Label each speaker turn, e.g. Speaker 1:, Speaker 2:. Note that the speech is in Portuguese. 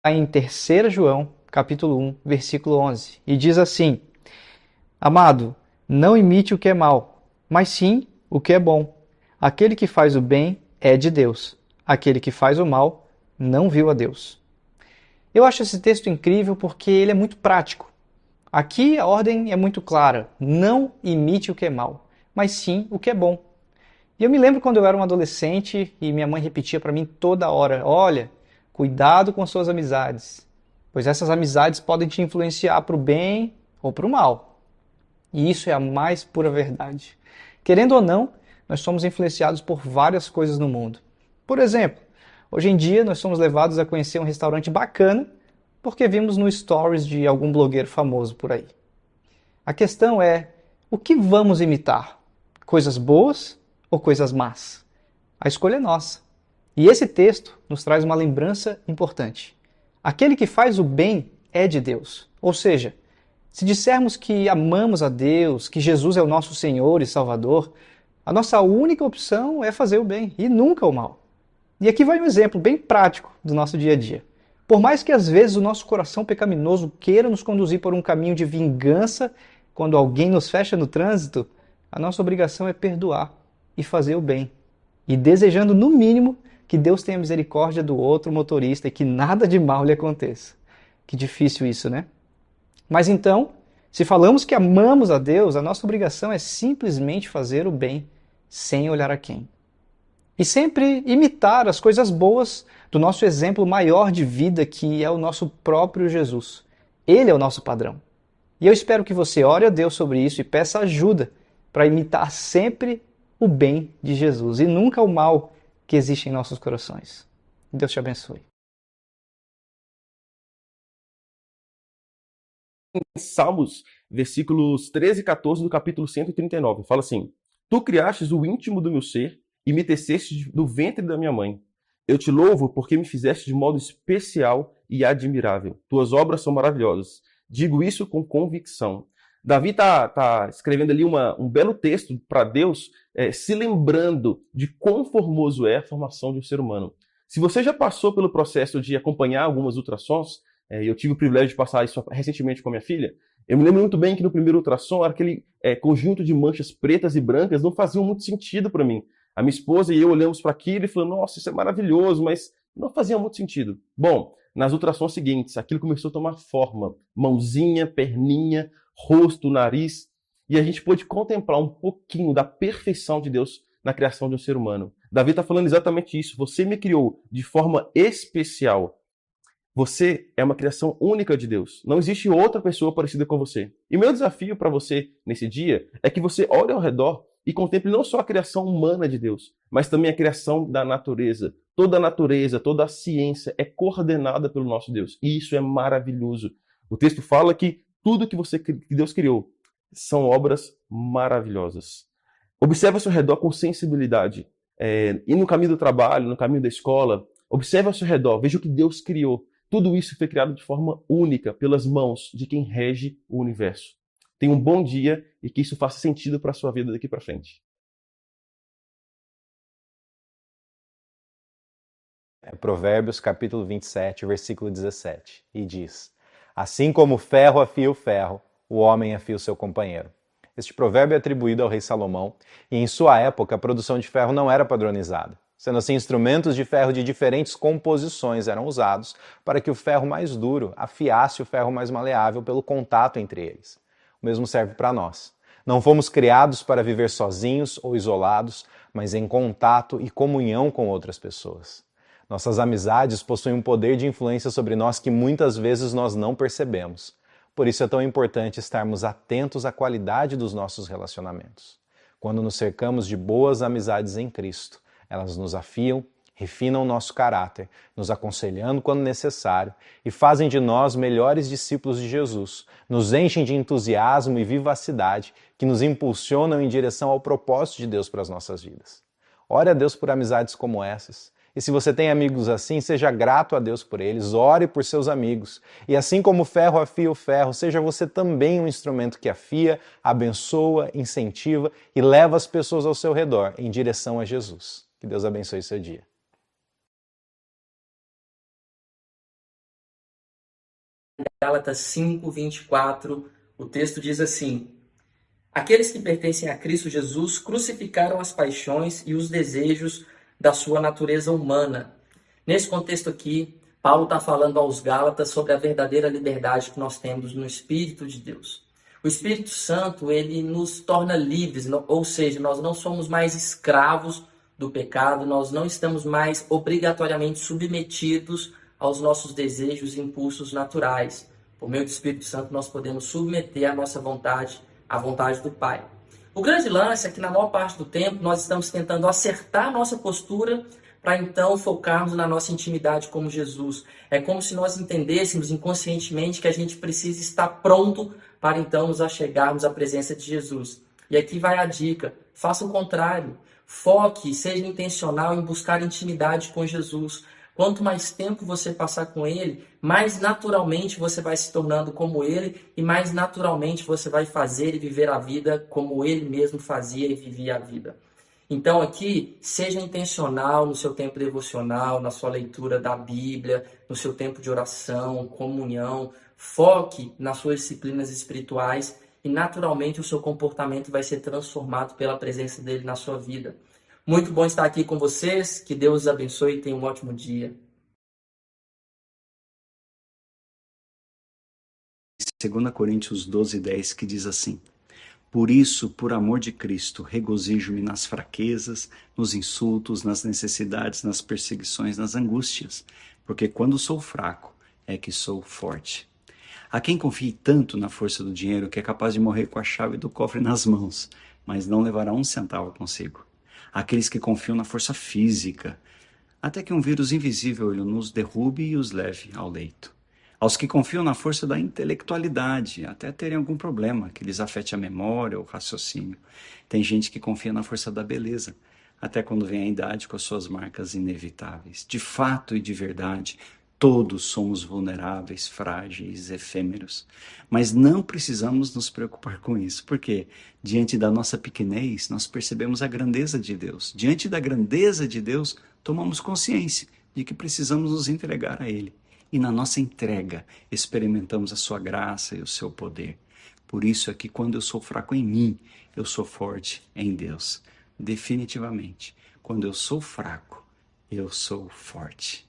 Speaker 1: em 3 João, capítulo 1, versículo 11, e diz assim: Amado, não imite o que é mal, mas sim o que é bom. Aquele que faz o bem é de Deus. Aquele que faz o mal não viu a Deus. Eu acho esse texto incrível porque ele é muito prático. Aqui a ordem é muito clara: não imite o que é mal, mas sim o que é bom. E eu me lembro quando eu era um adolescente e minha mãe repetia para mim toda hora: olha, cuidado com suas amizades, pois essas amizades podem te influenciar para o bem ou para o mal. E isso é a mais pura verdade. Querendo ou não, nós somos influenciados por várias coisas no mundo. Por exemplo, hoje em dia nós somos levados a conhecer um restaurante bacana porque vimos no stories de algum blogueiro famoso por aí. A questão é, o que vamos imitar? Coisas boas ou coisas más? A escolha é nossa. E esse texto nos traz uma lembrança importante. Aquele que faz o bem é de Deus. Ou seja, se dissermos que amamos a Deus, que Jesus é o nosso Senhor e Salvador, a nossa única opção é fazer o bem e nunca o mal. E aqui vai um exemplo bem prático do nosso dia a dia. Por mais que às vezes o nosso coração pecaminoso queira nos conduzir por um caminho de vingança quando alguém nos fecha no trânsito, a nossa obrigação é perdoar e fazer o bem. E desejando, no mínimo, que Deus tenha misericórdia do outro motorista e que nada de mal lhe aconteça. Que difícil isso, né? Mas então, se falamos que amamos a Deus, a nossa obrigação é simplesmente fazer o bem, sem olhar a quem. E sempre imitar as coisas boas do nosso exemplo maior de vida, que é o nosso próprio Jesus. Ele é o nosso padrão. E eu espero que você ore a Deus sobre isso e peça ajuda para imitar sempre o bem de Jesus e nunca o mal que existe em nossos corações. Deus te abençoe.
Speaker 2: Salmos, versículos 13 e 14 do capítulo 139. Fala assim: Tu criastes o íntimo do meu ser e me teceste do ventre da minha mãe. Eu te louvo porque me fizeste de modo especial e admirável. Tuas obras são maravilhosas. Digo isso com convicção. Davi tá escrevendo ali um belo texto para Deus, se lembrando de quão formoso é a formação de um ser humano. Se você já passou pelo processo de acompanhar algumas ultrassons, eu tive o privilégio de passar isso recentemente com a minha filha. Eu me lembro muito bem que no primeiro ultrassom, aquele conjunto de manchas pretas e brancas não faziam muito sentido para mim. A minha esposa e eu olhamos para aquilo e falamos: nossa, isso é maravilhoso, mas não fazia muito sentido. Bom, nas ultrassons seguintes, aquilo começou a tomar forma: mãozinha, perninha, rosto, nariz. E a gente pôde contemplar um pouquinho da perfeição de Deus na criação de um ser humano. Davi está falando exatamente isso. Você me criou de forma especial. Você é uma criação única de Deus. Não existe outra pessoa parecida com você. E meu desafio para você nesse dia é que você olhe ao redor e contemple não só a criação humana de Deus, mas também a criação da natureza. Toda a natureza, toda a ciência é coordenada pelo nosso Deus. E isso é maravilhoso. O texto fala que tudo que Deus criou são obras maravilhosas. Observe ao seu redor com sensibilidade. E no caminho do trabalho, no caminho da escola, observe ao seu redor, veja o que Deus criou. Tudo isso foi criado de forma única, pelas mãos de quem rege o universo. Tenha um bom dia e que isso faça sentido para a sua vida daqui para frente.
Speaker 3: Provérbios capítulo 27, versículo 17, e diz: Assim como o ferro afia o ferro, o homem afia o seu companheiro. Este provérbio é atribuído ao rei Salomão, e em sua época a produção de ferro não era padronizada. Sendo assim, instrumentos de ferro de diferentes composições eram usados para que o ferro mais duro afiasse o ferro mais maleável pelo contato entre eles. O mesmo serve para nós. Não fomos criados para viver sozinhos ou isolados, mas em contato e comunhão com outras pessoas. Nossas amizades possuem um poder de influência sobre nós que muitas vezes nós não percebemos. Por isso é tão importante estarmos atentos à qualidade dos nossos relacionamentos. Quando nos cercamos de boas amizades em Cristo, elas nos afiam, refinam nosso caráter, nos aconselhando quando necessário e fazem de nós melhores discípulos de Jesus, nos enchem de entusiasmo e vivacidade que nos impulsionam em direção ao propósito de Deus para as nossas vidas. Ore a Deus por amizades como essas. E se você tem amigos assim, seja grato a Deus por eles, ore por seus amigos. E assim como o ferro afia o ferro, seja você também um instrumento que afia, abençoa, incentiva e leva as pessoas ao seu redor em direção a Jesus. Que Deus abençoe seu dia.
Speaker 4: Gálatas 5, 24, o texto diz assim: aqueles que pertencem a Cristo Jesus crucificaram as paixões e os desejos da sua natureza humana. Nesse contexto aqui, Paulo está falando aos Gálatas sobre a verdadeira liberdade que nós temos no Espírito de Deus. O Espírito Santo, ele nos torna livres, ou seja, nós não somos mais escravos do pecado, nós não estamos mais obrigatoriamente submetidos aos nossos desejos e impulsos naturais. Por meio do Espírito Santo, nós podemos submeter a nossa vontade à vontade do Pai. O grande lance é que, na maior parte do tempo, nós estamos tentando acertar a nossa postura para então focarmos na nossa intimidade com Jesus. É como se nós entendêssemos inconscientemente que a gente precisa estar pronto para então nos achegarmos à presença de Jesus. E aqui vai a dica: faça o contrário. Foque, seja intencional em buscar intimidade com Jesus. Quanto mais tempo você passar com Ele, mais naturalmente você vai se tornando como Ele e mais naturalmente você vai fazer e viver a vida como Ele mesmo fazia e vivia a vida. Então aqui, seja intencional no seu tempo devocional, na sua leitura da Bíblia, no seu tempo de oração, comunhão. Foque nas suas disciplinas espirituais e naturalmente o seu comportamento vai ser transformado pela presença dele na sua vida. Muito bom estar aqui com vocês, que Deus os abençoe e tenha um ótimo dia.
Speaker 5: 2 Coríntios 12:10, que diz assim: por isso, por amor de Cristo, regozijo-me nas fraquezas, nos insultos, nas necessidades, nas perseguições, nas angústias, porque quando sou fraco é que sou forte. Há quem confie tanto na força do dinheiro que é capaz de morrer com a chave do cofre nas mãos, mas não levará um centavo consigo. Há aqueles que confiam na força física, até que um vírus invisível nos derrube e os leve ao leito. Aos que confiam na força da intelectualidade, até terem algum problema que lhes afete a memória ou o raciocínio. Tem gente que confia na força da beleza, até quando vem a idade com as suas marcas inevitáveis. De fato e de verdade, todos somos vulneráveis, frágeis, efêmeros. Mas não precisamos nos preocupar com isso, porque diante da nossa pequenez, nós percebemos a grandeza de Deus. Diante da grandeza de Deus, tomamos consciência de que precisamos nos entregar a Ele. E na nossa entrega, experimentamos a sua graça e o seu poder. Por isso é que quando eu sou fraco em mim, eu sou forte em Deus. Definitivamente, quando eu sou fraco, eu sou forte.